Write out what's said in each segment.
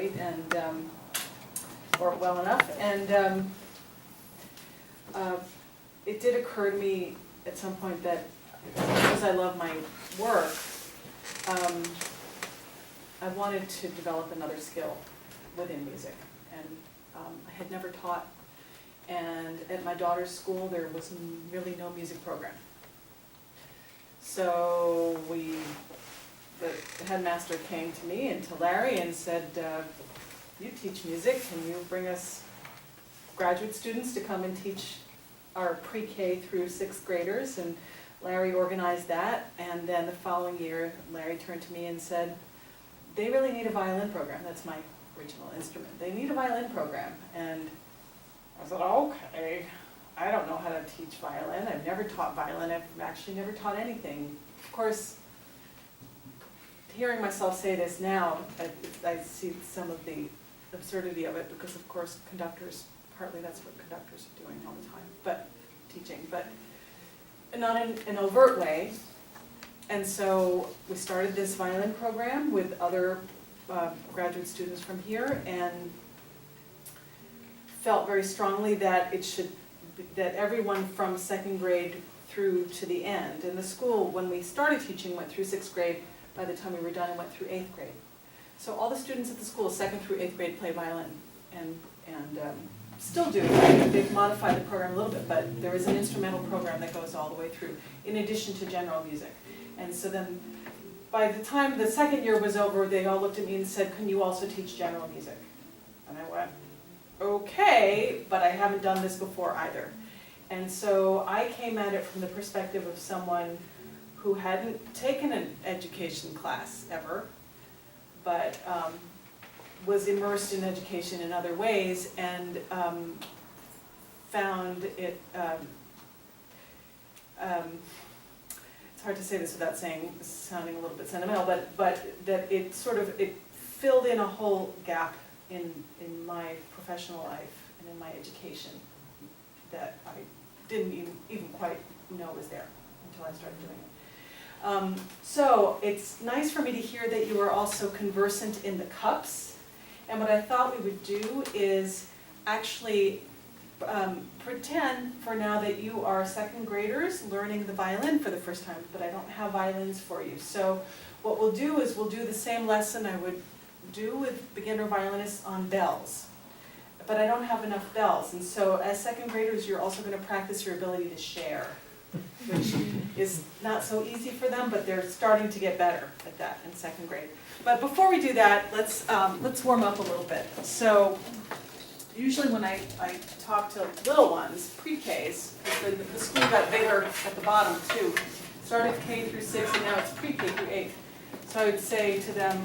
great, and or well enough. And it did occur to me at some point that because I love my work, I wanted to develop another skill within music. And I had never taught, and at my daughter's school there was really no music program. So the headmaster came to me and to Larry and said, you teach music, can you bring us graduate students to come and teach our pre-K through 6th graders? And Larry organized that, and then the following year Larry turned to me and said, they really need a violin program. That's my original instrument. They need a violin program. And I said, okay, I don't know how to teach violin. I've never taught violin. I've actually never taught anything. Of course, hearing myself say this now, I see some of the absurdity of it, because of course conductors, partly that's what conductors are doing all the time, but teaching, but not in an overt way. And so we started this violin program with other graduate students from here, and felt very strongly that that everyone from 2nd grade through to the end. And the school, when we started teaching, went through 6th grade. By the time we were done, it went through 8th grade. So all the students at the school, 2nd through 8th grade, play violin, and still do. They've modified the program a little bit, but there is an instrumental program that goes all the way through, in addition to general music. And so then, by the time the 2nd year was over, they all looked at me and said, can you also teach general music? And I went, okay, but I haven't done this before either. And so I came at it from the perspective of someone who hadn't taken an education class ever, but was immersed in education in other ways, and found it, it's hard to say this without sounding a little bit sentimental, but that it filled in a whole gap in my professional life and in my education that I didn't even quite know was there until I started doing it. So it's nice for me to hear that you are also conversant in the cups. And what I thought we would do is actually pretend for now that you are 2nd graders learning the violin for the first time, but I don't have violins for you. So what we'll do is we'll do the same lesson I would do with beginner violinists on bells. But I don't have enough bells, and so as 2nd graders you're also going to practice your ability to share, which is not so easy for them, but they're starting to get better at that in 2nd grade. But before we do that, let's warm up a little bit. So usually when I talk to little ones, pre-Ks, the school got bigger at the bottom too. Started K through 6 and now it's pre-K through 8. So I would say to them,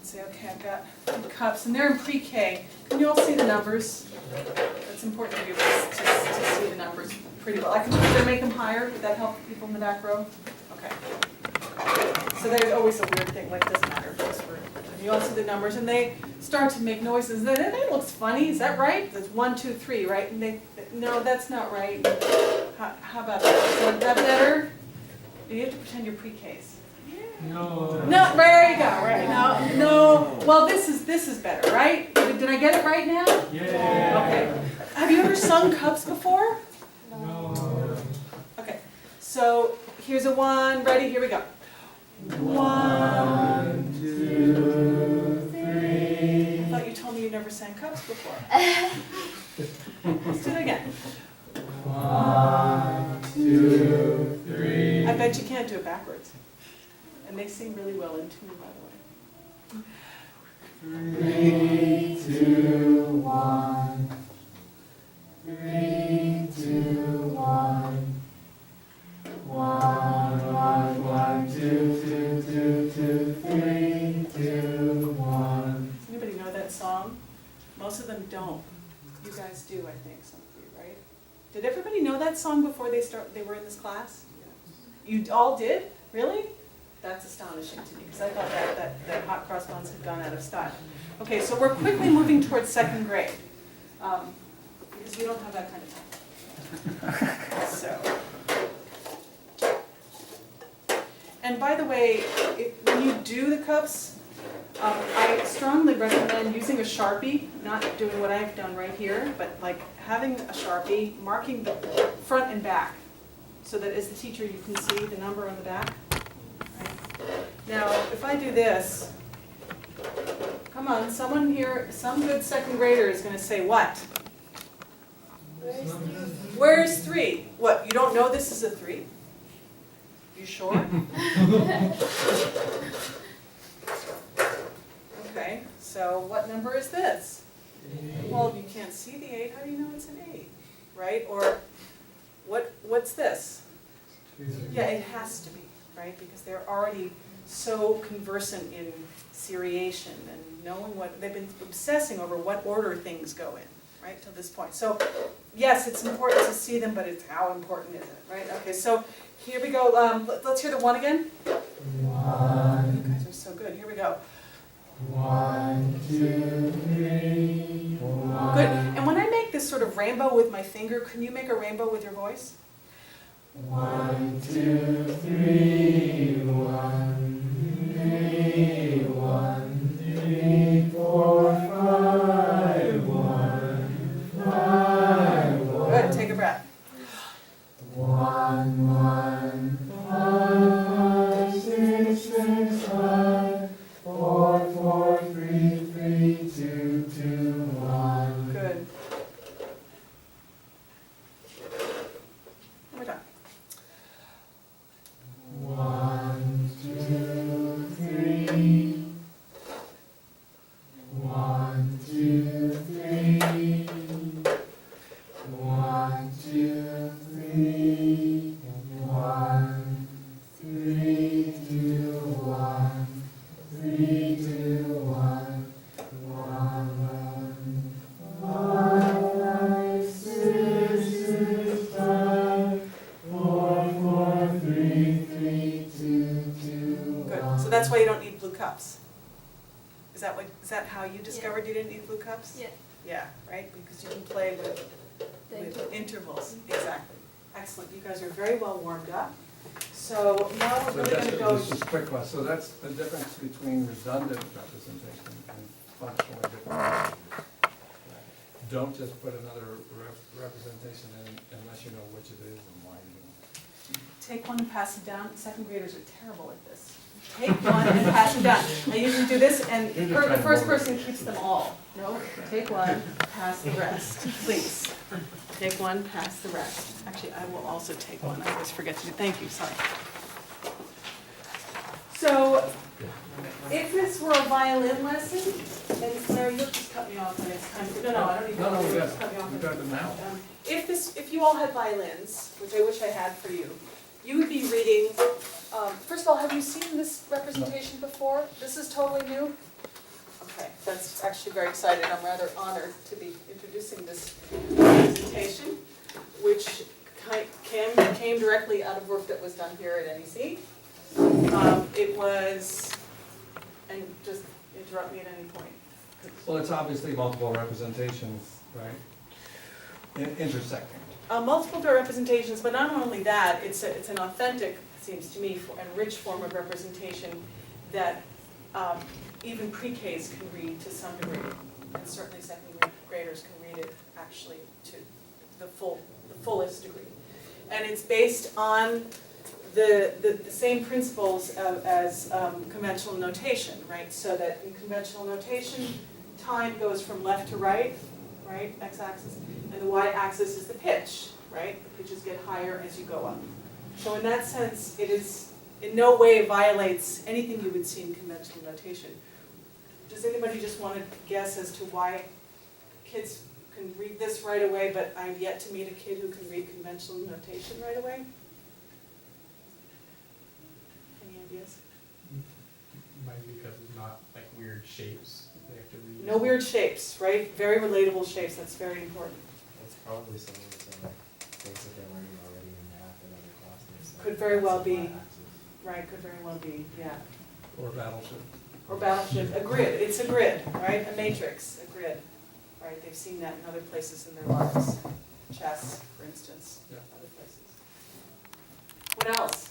say, okay, I've got cups, and they're in pre-K. Can you all see the numbers? It's important to be able to see the numbers pretty well. I can either make them higher. Would that help people in the back row? Okay. So there's always a weird thing, like doesn't matter if it's for, you all see the numbers, and they start to make noises. That looks funny. Is that right? That's 1, 2, 3, right? And they, no, that's not right. How about that? Is that better? You have to pretend you're pre-Ks. No. No, there you go. Right. No. Well, this is better, right? Did I get it right now? Yeah. Okay. Have you ever sung cups before? No. Okay. So here's a 1. Ready? Here we go. 1, 2, 3. I thought you told me you never sang cups before. Let's do it again. 1, 2, 3. I bet you can't do it backwards. And they sing really well in tune, by the way. 3, 2, 1. 3, 2, 1. 1, 1, 1, 2, 2, 2, 2, 3, 2, 1. Does anybody know that song? Most of them don't. You guys do, I think, some of you, right? Did everybody know that song before they were in this class? You all did? Really? That's astonishing to me, because I thought that hot cross buns had gone out of style. Okay, so we're quickly moving towards 2nd grade, because we don't have that kind of time. So, and by the way, when you do the cups, I strongly recommend using a Sharpie, not doing what I've done right here, but like having a Sharpie, marking the front and back, so that as the teacher you can see the number on the back. Right? Now, if I do this, come on, someone here, some good second grader is gonna say what? Where's 3? What, you don't know this is a 3? You sure? Okay, so what number is this? Well, you can't see the 8, how do you know it's an 8? Right, or what's this? Yeah, it has to be, right, because they're already so conversant in seriation and knowing what, they've been obsessing over what order things go in, right, till this point. So, yes, it's important to see them, but it's how important is it, right? Okay, so here we go, let's hear the 1 again. 1. You guys are so good, here we go. 1, 2, 3, 1. Good, and when I make this sort of rainbow with my finger, can you make a rainbow with your voice? 1, 2, 3, 1, 3, 1, 3, 4, 5, 1, 5, 1. Good, take a breath. 1, 1, 5, 6, 6, 5, 4, 4, 3, 3, 2, 2, 1. Good. One more time. 1, 2, 3. 1, 2, 3. 1, 2, 3. 1, 3, 2, 1. 3, 2, 1. 1, 5, 6, 6, 5, 4, 4, 3, 3, 2, 2, Good, 1. so that's why you don't need blue cups. Is that how you discovered you didn't need blue cups? Yeah. Yeah, right, because you can play with intervals, exactly. Excellent, you guys are very well warmed up. So now we're So really that's, gonna go. this is a quick one, so that's the difference between redundant representation and functionally different. Don't just put another representation in unless you know which it is and why you're doing it. Take one and pass it down. Second graders are terrible at this. Take one and pass it down. I usually do this, and You're just the trying to first motivate. person keeps them all. No, take one, pass the rest, please. Take one, pass the rest. Actually, I will also take one. I always forget to do, thank you, sorry. So, if this were a violin lesson, and Claire, you'll just cut me off when it's time to, no, I don't need to. No, we got, Just cut me off. we got it now. If you all had violins, which I wish I had for you, you would be reading, first of all, have you seen this representation before? This is totally new? Okay, that's actually very exciting. I'm rather honored to be introducing this presentation, which came directly out of work that was done here at NEC. It was, and just interrupt me at any point. Well, it's obviously multiple representations, right? Intersecting. Multiple representations, but not only that, it's an authentic, seems to me, and rich form of representation that even pre-Ks can read to some degree, and certainly second graders can read it actually to the fullest degree. And it's based on the same principles as conventional notation, right? So that in conventional notation, time goes from left to right, x-axis, and the y-axis is the pitch, right? The pitches get higher as you go up. So in that sense, it is in no way violates anything you would see in conventional notation. Does anybody just want to guess as to why kids can read this right away, but I've yet to meet a kid who can read conventional notation right away? Any ideas? Might be because it's not like weird shapes they have to read. No weird shapes, right? Very relatable shapes, that's very important. It's probably similar to things that they're learning already in math and other classes. like Could very well X be. and Y axis. Right, could very well be, yeah. Or battleship. Or battleship, a grid, it's a grid, right? A matrix, a grid, right? They've seen that in other places in their lives. Chess, for instance, Yeah. other places. What else?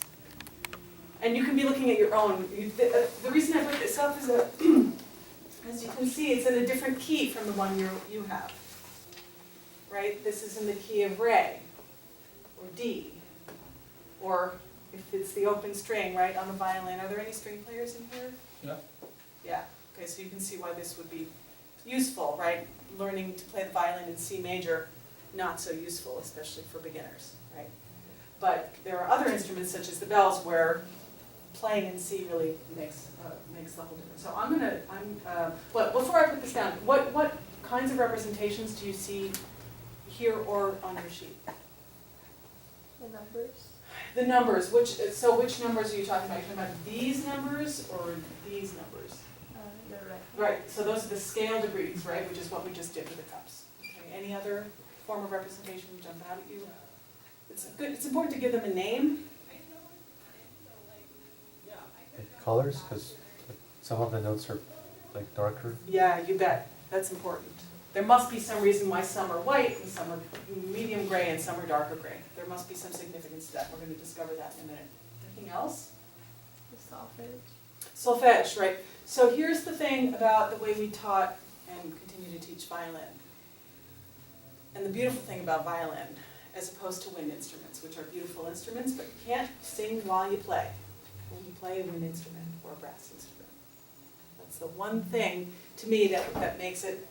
And you can be looking at your own. The reason I put this up is that as you can see, it's in a different key from the one you have. Right? This is in the key of Re, or D, or if it's the open string, right, on the violin. Are there any string players in here? Yeah. Yeah, okay, so you can see why this would be useful, right? Learning to play the violin in C major, not so useful, especially for beginners, right? But there are other instruments such as the bells where playing in C really makes the whole difference. So well, before I put this down, what kinds of representations do you see here or on your sheet? The numbers. The numbers, which numbers are you talking about? Are you talking about these numbers or these numbers? The red. Right, so those are the scale degrees, right, which is what we just did with the cups. Okay, any other form of representation jump out at you? It's important to give them a name. Colors, because some of the notes are like darker. Yeah, you bet, that's important. There must be some reason why some are white and some are medium gray and some are darker gray. There must be some significance to that. We're going to discover that in a minute. Anything else? The solfege. Solfege, right. So here's the thing about the way we taught and continue to teach violin. And the beautiful thing about violin, as opposed to wind instruments, which are beautiful instruments, but you can't sing while you play. When you play a wind instrument or a brass instrument. That's the one thing, to me, that makes it,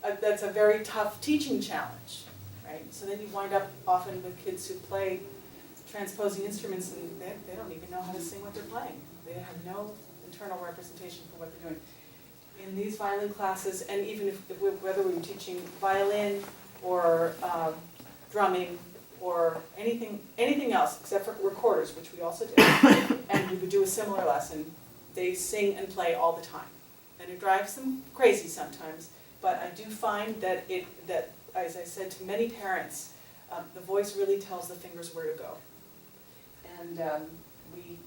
that's a very tough teaching challenge, right? So then you wind up often with kids who play transposing instruments and they don't even know how to sing what they're playing. They have no internal representation for what they're doing. In these violin classes, and even whether we were teaching violin or drumming or anything else except for recorders, which we also did, and we would do a similar lesson, they sing and play all the time. And it drives them crazy sometimes, but I do find that as I said to many parents, the voice really tells the fingers where to go. And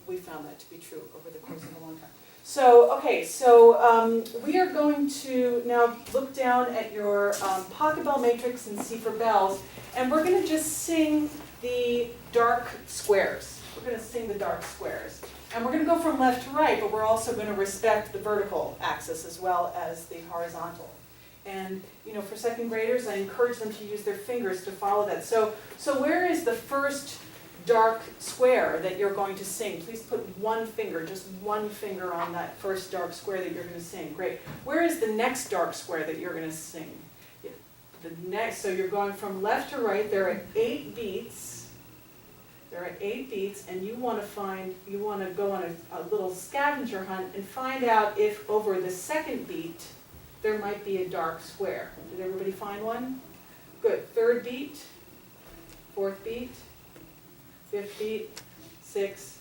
we found that to be true over the course of a long time. So, okay, so we are going to now look down at your pocket bell matrix and see for bells, and we're going to just sing the dark squares. We're going to sing the dark squares. And we're going to go from left to right, but we're also going to respect the vertical axis as well as the horizontal. And, you know, for second graders, I encourage them to use their fingers to follow that. So where is the first dark square that you're going to sing? Please put one finger, just one finger on that first dark square that you're going to sing. Great. Where is the next dark square that you're going to sing? So you're going from left to right. There are 8 beats. There are 8 beats, and you want to go on a little scavenger hunt and find out if over the second beat there might be a dark square. Did everybody find one? Good. 3rd beat, 4th beat, 5th beat, 6,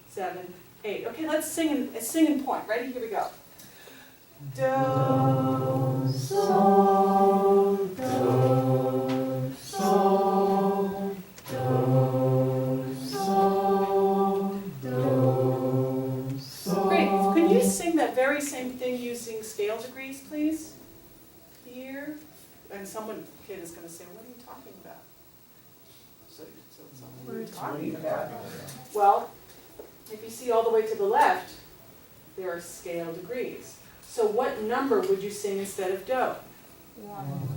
7, 8. Okay, let's sing in point. Ready? Here we go. Do, So, do, so, do, so, do, so. Great. Can you sing that very same thing using scale degrees, please? Here. And kid is going to say, what are you talking about? So what are you talking about? Well, if you see all the way to the left, there are scale degrees. So what number would you sing instead of do? 1.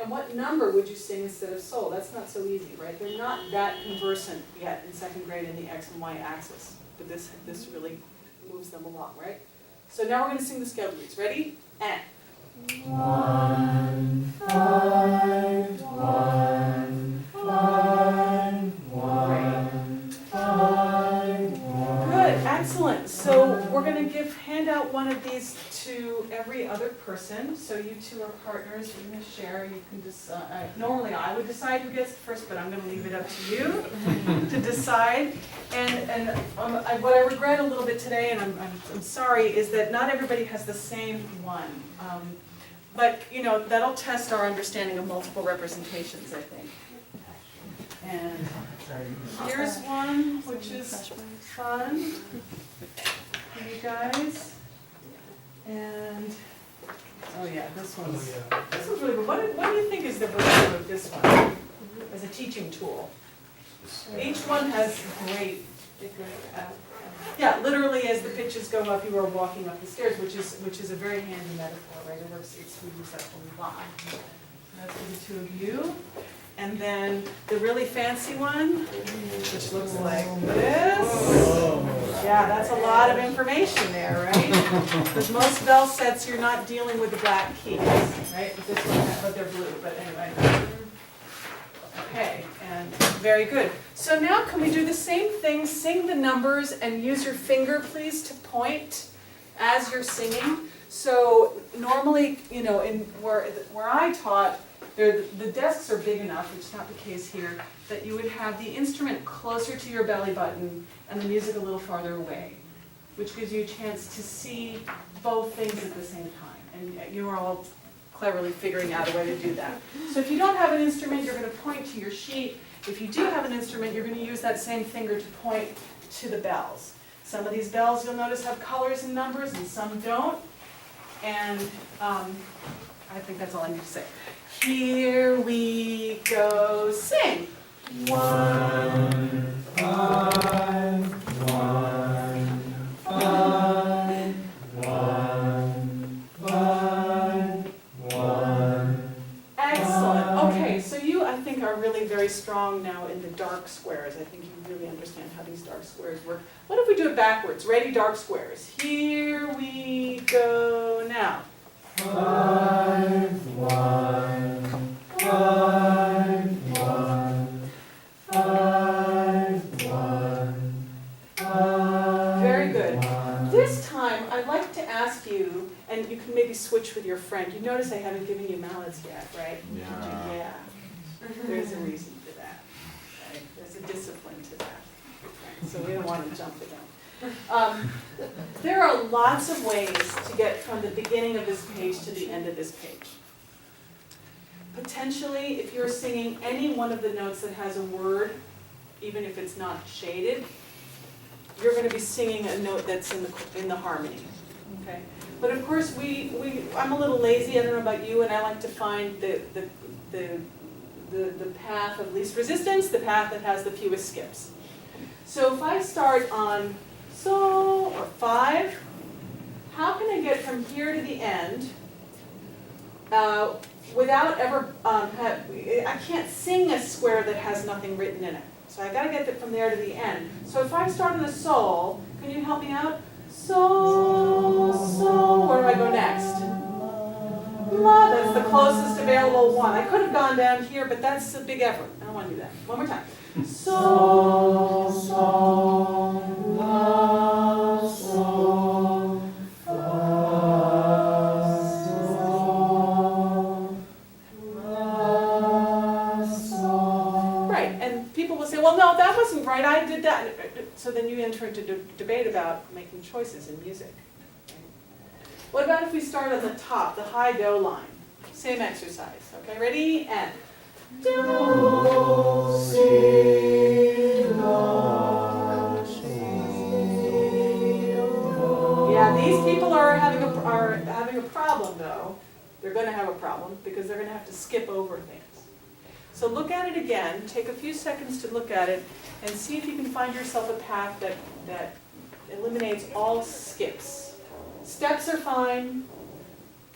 And what number would you sing instead of sol? That's not so easy, right? They're not that conversant yet in second grade in the x and y axis. But this really moves them along, right? So now we're going to sing the scale degrees. Ready? And. 1, 5, 1, 5, 1, 5, 1. Good, excellent. So we're going to hand out one of these to every other person. So you two are partners. You're going to share. You can decide. Normally I would decide who gets it first, but I'm going to leave it up to you to decide. And what I regret a little bit today, and I'm sorry, is that not everybody has the same one. But, you know, that'll test our understanding of multiple representations, I think. And here's one, which is fun for you guys. And, oh yeah, this one's really good. What do you think is the value of this one as a teaching tool? Each one has great Yeah, literally as the pitches go up, you are walking up the stairs, which is a very handy metaphor, right? It works, we use that a lot. That's for the two of you. And then the really fancy one, which looks like this. Yeah, that's a lot of information there, right? Because most bell sets, you're not dealing with the black keys, right? But this one, but they're blue, but anyway. Okay, and very good. So now can we do the same thing, sing the numbers and use your finger, please, to point as you're singing. So normally, you know, in where I taught, the desks are big enough, which is not the case here, that you would have the instrument closer to your belly button and the music a little farther away, which gives you a chance to see both things at the same time. And you are all cleverly figuring out a way to do that. So if you don't have an instrument, you're going to point to your sheet. If you do have an instrument, you're going to use that same finger to point to the bells. Some of these bells, you'll notice, have colors and numbers, and some don't. And I think that's all I need to say. Here we go, sing. 1, 5, 1, 5, 1, 5, 1. Excellent. Okay, so you, I think, are really very strong now in the dark squares. I think you really understand how these dark squares work. What if we do it backwards? Ready, dark squares. Here we go now. 5, 1, 5, 1, 5, 1, 5. Very good. This time, I'd like to ask you, and you can maybe switch with your friend. You notice I haven't given you mallets yet, right? Yeah. There's a reason for that. Right? There's a discipline to that. Right? So we don't want to jump the gun. There are lots of ways to get from the beginning of this page to the end of this page. Potentially, if you're singing any one of the notes that has a word, even if it's not shaded, you're going to be singing a note that's in the harmony. Okay? But of course, I'm a little lazy. I don't know about you, and I like to find the path of least resistance, the path that has the fewest skips. So if I start on Sol or 5, how can I get from here to the end without ever, I can't sing a square that has nothing written in it. So I gotta get it from there to the end. So if I start on the Sol, can you help me out? Sol, Sol, where do I go next? La, that's the closest available one. I could have gone down here, but that's a big effort. I don't want to do that. One more time. Sol, Sol, La, Sol, Fa, Sol, La, Sol. Right, and people will say, well, no, that wasn't right. I did that. So then you enter into debate about making choices in music. What about if we start on the top, the high do line? Same exercise. Okay, ready? And do, si, la, si, do. Yeah, these people are having a problem though. They're going to have a problem because they're going to have to skip over things. So look at it again. Take a few seconds to look at it and see if you can find yourself a path that eliminates all skips. Steps are fine.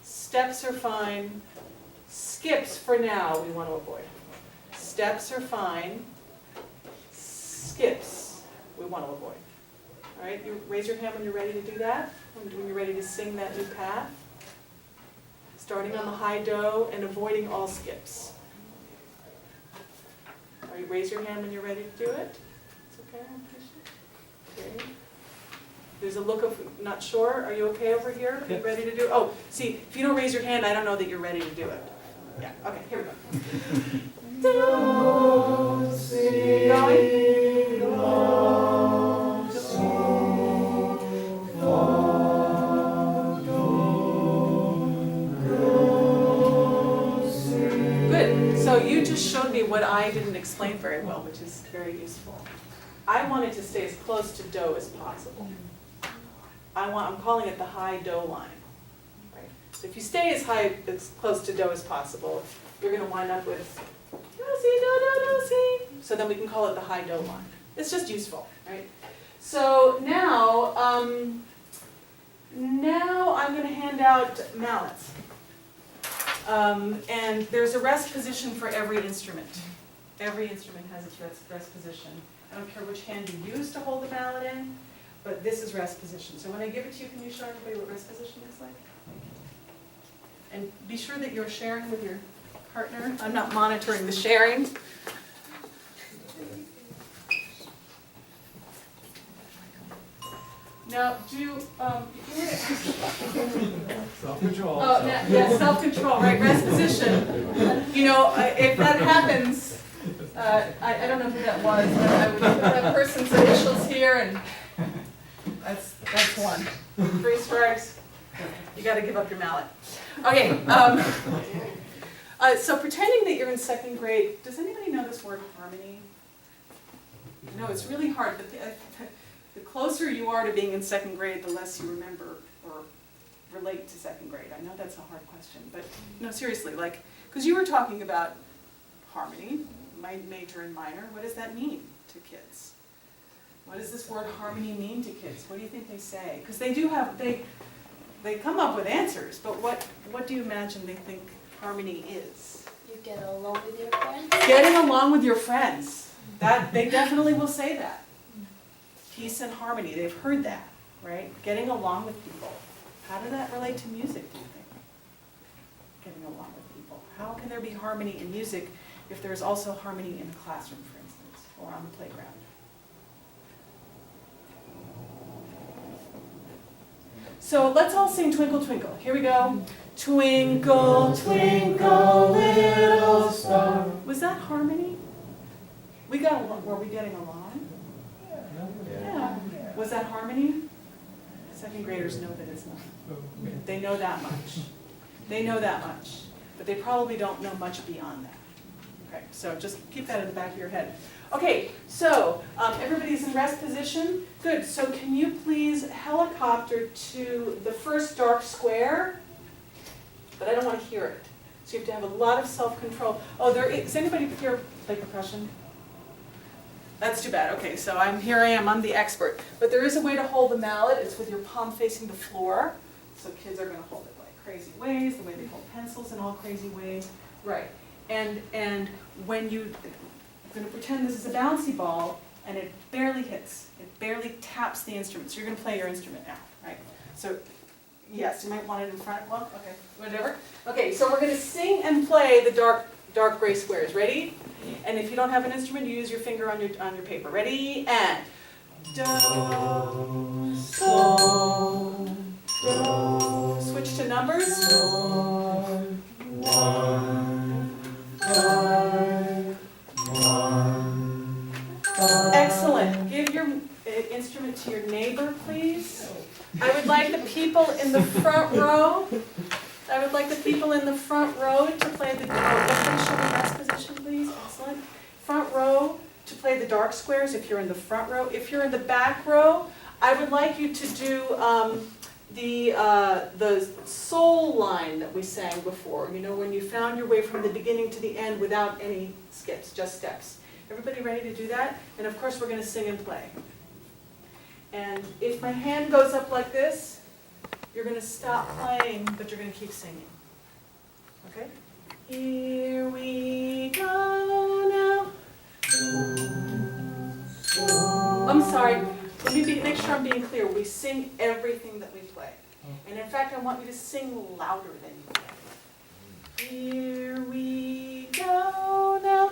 Steps are fine. Skips, for now, we want to avoid. Steps are fine. Skips, we want to avoid. All right, you raise your hand when you're ready to do that, when you're ready to sing that new path. Starting on the high do and avoiding all skips. All right, raise your hand when you're ready to do it. It's okay, I appreciate it. Okay. There's a look of not sure. Are you okay over here? Are you ready to do it? Oh, see, if you don't raise your hand, I don't know that you're ready to do it. Yeah, okay, here we go. Do, si, going. La, si, fa, do, si. Good. So you just showed me what I didn't explain very well, which is very useful. I wanted to stay as close to do as possible. I'm calling it the high do line. Right? So if you stay as close to do as possible, you're going to wind up with do, si, do, do, do, si. So then we can call it the high do line. It's just useful, right? So now, now I'm gonna hand out mallets. And there's a rest position for every instrument. Every instrument has its rest position. I don't care which hand you use to hold the mallet in, but this is rest position. So when I give it to you, can you show everybody what rest position looks like? And be sure that you're sharing with your partner. I'm not monitoring the sharing. Now, if you were to Self-control. Oh, yeah, self-control, right, rest position. You know, if that happens, I don't know who that was, but I would put that person's initials here, and that's one. 3 strikes, you gotta give up your mallet. Okay, so pretending that you're in 2nd grade, does anybody know this word harmony? No, it's really hard, but the closer you are to being in 2nd grade, the less you remember or relate to 2nd grade. I know that's a hard question, but no, seriously, like, because you were talking about harmony, major and minor. What does that mean to kids? What does this word harmony mean to kids? What do you think they say? Because they do have, they come up with answers, but what do you imagine they think harmony is? You get along with your friends? Getting along with your friends. That, they definitely will say that. Peace and harmony, they've heard that, right? Getting along with people. How does that relate to music, do you think? Getting along with people. How can there be harmony in music if there's also harmony in a classroom, for instance, or on the playground? So let's all sing Twinkle Twinkle. Here we go. Twinkle, twinkle, little star. Was that harmony? We got along. Were we getting along? Yeah. Was that harmony? 2nd graders know that it's not. They know that much. They know that much. But they probably don't know much beyond that. Okay, so just keep that in the back of your head. Okay, so everybody's in rest position. Good, so can you please helicopter to the first dark square? But I don't want to hear it. So you have to have a lot of self-control. Oh, does anybody here play percussion? That's too bad. Okay, so here I am, I'm the expert. But there is a way to hold the mallet. It's with your palm facing the floor. So kids are going to hold it like crazy ways, the way they hold pencils in all crazy ways. Right. And when you're going to pretend this is a bouncy ball, and it barely hits. It barely taps the instrument. So you're going to play your instrument now, right? So yes, you might want it in front. Well, okay, whatever. Okay, so we're going to sing and play the dark gray squares. Ready? And if you don't have an instrument, you use your finger on your paper. Ready? And do, sol, do. Switch to numbers. 1, 5, 1, 5. Excellent. Give your instrument to your neighbor, please. I would like the people in the front row. I would like the people in the front row to play the rest position, please. Excellent. Front row to play the dark squares if you're in the front row. If you're in the back row, I would like you to do the soul line that we sang before. You know, when you found your way from the beginning to the end without any skips, just steps. Everybody ready to do that? And of course, we're going to sing and play. And if my hand goes up like this, you're going to stop playing, but you're going to keep singing. Okay? Here we go now. I'm sorry. Let me make sure I'm being clear. We sing everything that we play. And in fact, I want you to sing louder than you play. Here we go now.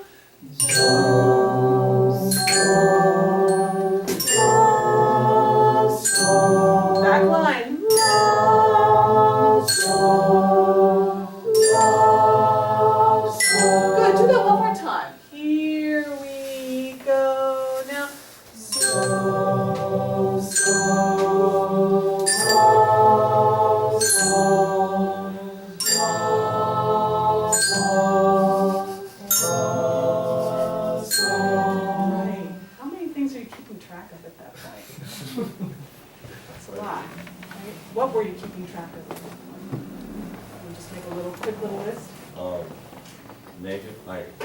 Back line. Good, do that one more time. Here we go now. Right. How many things are you keeping track of at that point? That's a lot. Right? What were you keeping track of? We'll just make a quick little list.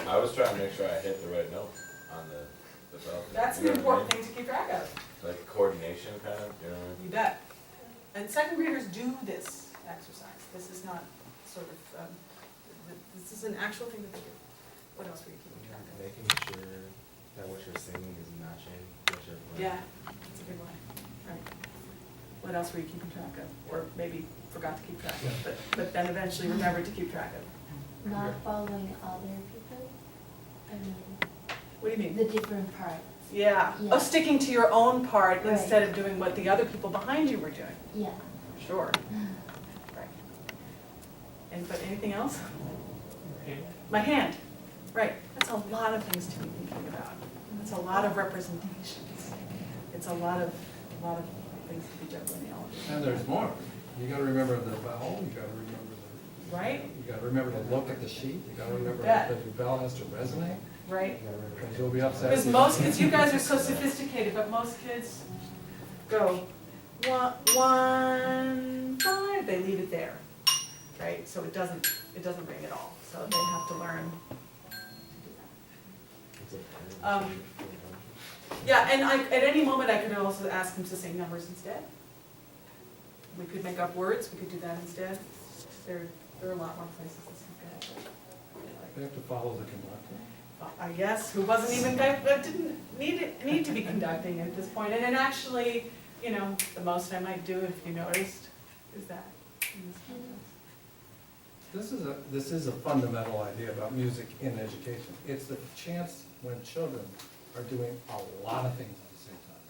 I was trying to make sure I hit the right note on the bell. That's an important thing to keep track of. Like coordination kind of, you know? You bet. And second graders do this exercise. This is not sort of, this is an actual thing that they do. What else were you keeping track of? Making sure that what you're singing is matching what you're playing. Yeah, that's a good one, right. What else were you keeping track of? Or maybe forgot to keep track of, but then eventually remembered to keep track of? Not following other people. I mean, What do you mean? the different parts. Yeah. Yeah. Oh, sticking to your own part Right. instead of doing what the other people behind you were doing. Yeah. Sure. Right. And, but anything else? My hand. Right. That's a lot of things to be thinking about. That's a lot of representations. It's a lot of things to be juggling all of these. And there's more. You gotta remember the vowel, you gotta remember the. Right? You gotta remember to look at the sheet, you gotta remember Bet. that the vowel has to resonate, Right? because you'll be upset. Because most kids, you guys are so sophisticated, but most kids go 1, 5, they leave it there, right? So it doesn't ring at all. So they have to learn to do It's a- that. Yeah, and at any moment I could also ask them to say numbers instead. We could make up words. We could do that instead. There are a lot more places this could go. They have to follow the conductor. Yes, who wasn't even, didn't need to be conducting at this point. And then actually, you know, the most I might do, if you noticed, is that. in this context. This is a fundamental idea about music in education. It's the chance when children are doing a lot of things at the same time.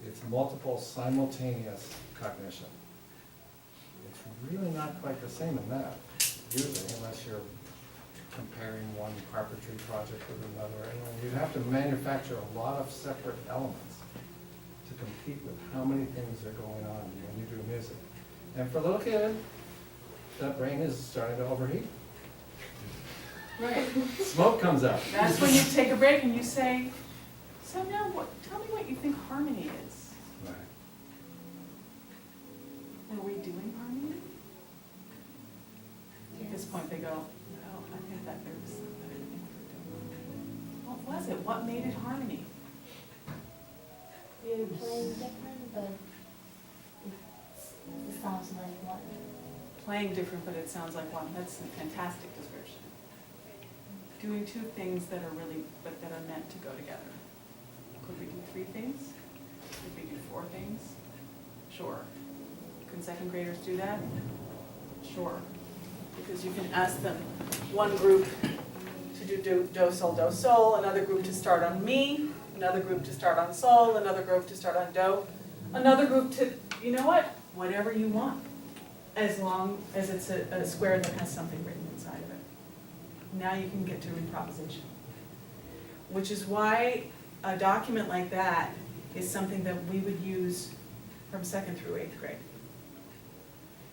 It's multiple simultaneous cognition. It's really not quite the same in that, usually, unless you're comparing one carpentry project with another. And you have to manufacture a lot of separate elements to compete with how many things are going on when you do music. And for a little kid, that brain is starting to overheat. Right. Smoke comes out. That's when you take a break and you say, so now tell me what you think harmony is. Right. Are we doing harmony? At this point, they go, no, I think that there was something in doing. What was it? What made it harmony? We're playing different, but it sounds like one. Playing different, but it sounds like one. That's a fantastic description. Doing two things that are really, but that are meant to go together. Could we do 3 things? Could we do 4 things? Sure. Can second graders do that? Sure. Because you can ask them, one group to do do, sol, another group to start on mi, another group to start on sol, another group to start on do, another group to, you know what? Whatever you want, as long as it's a square that has something written inside of it. Now you can get to improvisation. Which is why a document like that is something that we would use from 2nd through 8th grade.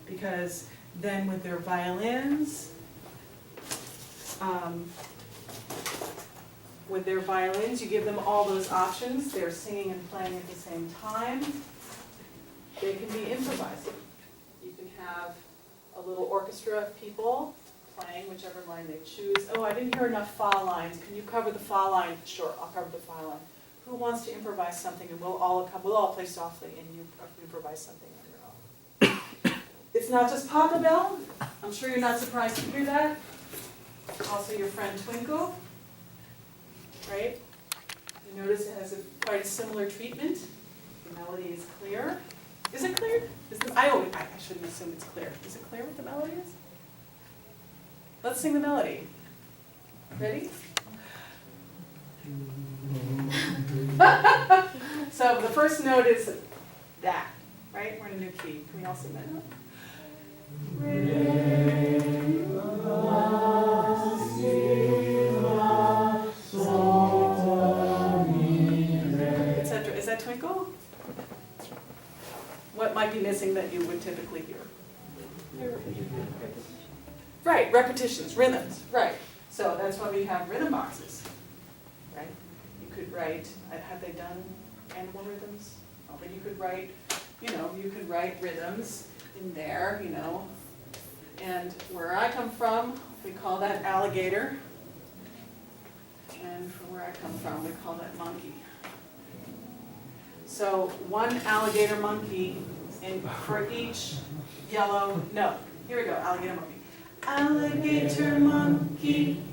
Because then with their violins, you give them all those options. They're singing and playing at the same time. They can be improvising. You can have a little orchestra of people playing whichever line they choose. Oh, I didn't hear enough fa lines. Can you cover the fa line? Sure, I'll cover the fa line. Who wants to improvise something? And we'll all play softly, and you improvise something on your own. It's not just Papa Bell. I'm sure you're not surprised to hear that. Also your friend Twinkle, right? You notice it has quite a similar treatment. The melody is clear. Is it clear? I shouldn't assume it's clear. Is it clear what the melody is? Let's sing the melody. Ready? So the first note is that, right? We're in a new key. Can we all sing that note? Etc. Is that Twinkle? What might be missing that you would typically hear? Right, repetitions, rhythms, right. So that's why we have rhythm boxes, right? You could write, have they done animal rhythms? Oh, but you could write, you could write rhythms in there, And where I come from, we call that alligator. And from where I come from, we call that monkey. So one alligator monkey and for each yellow, no, here we go, alligator monkey. Alligator monkey,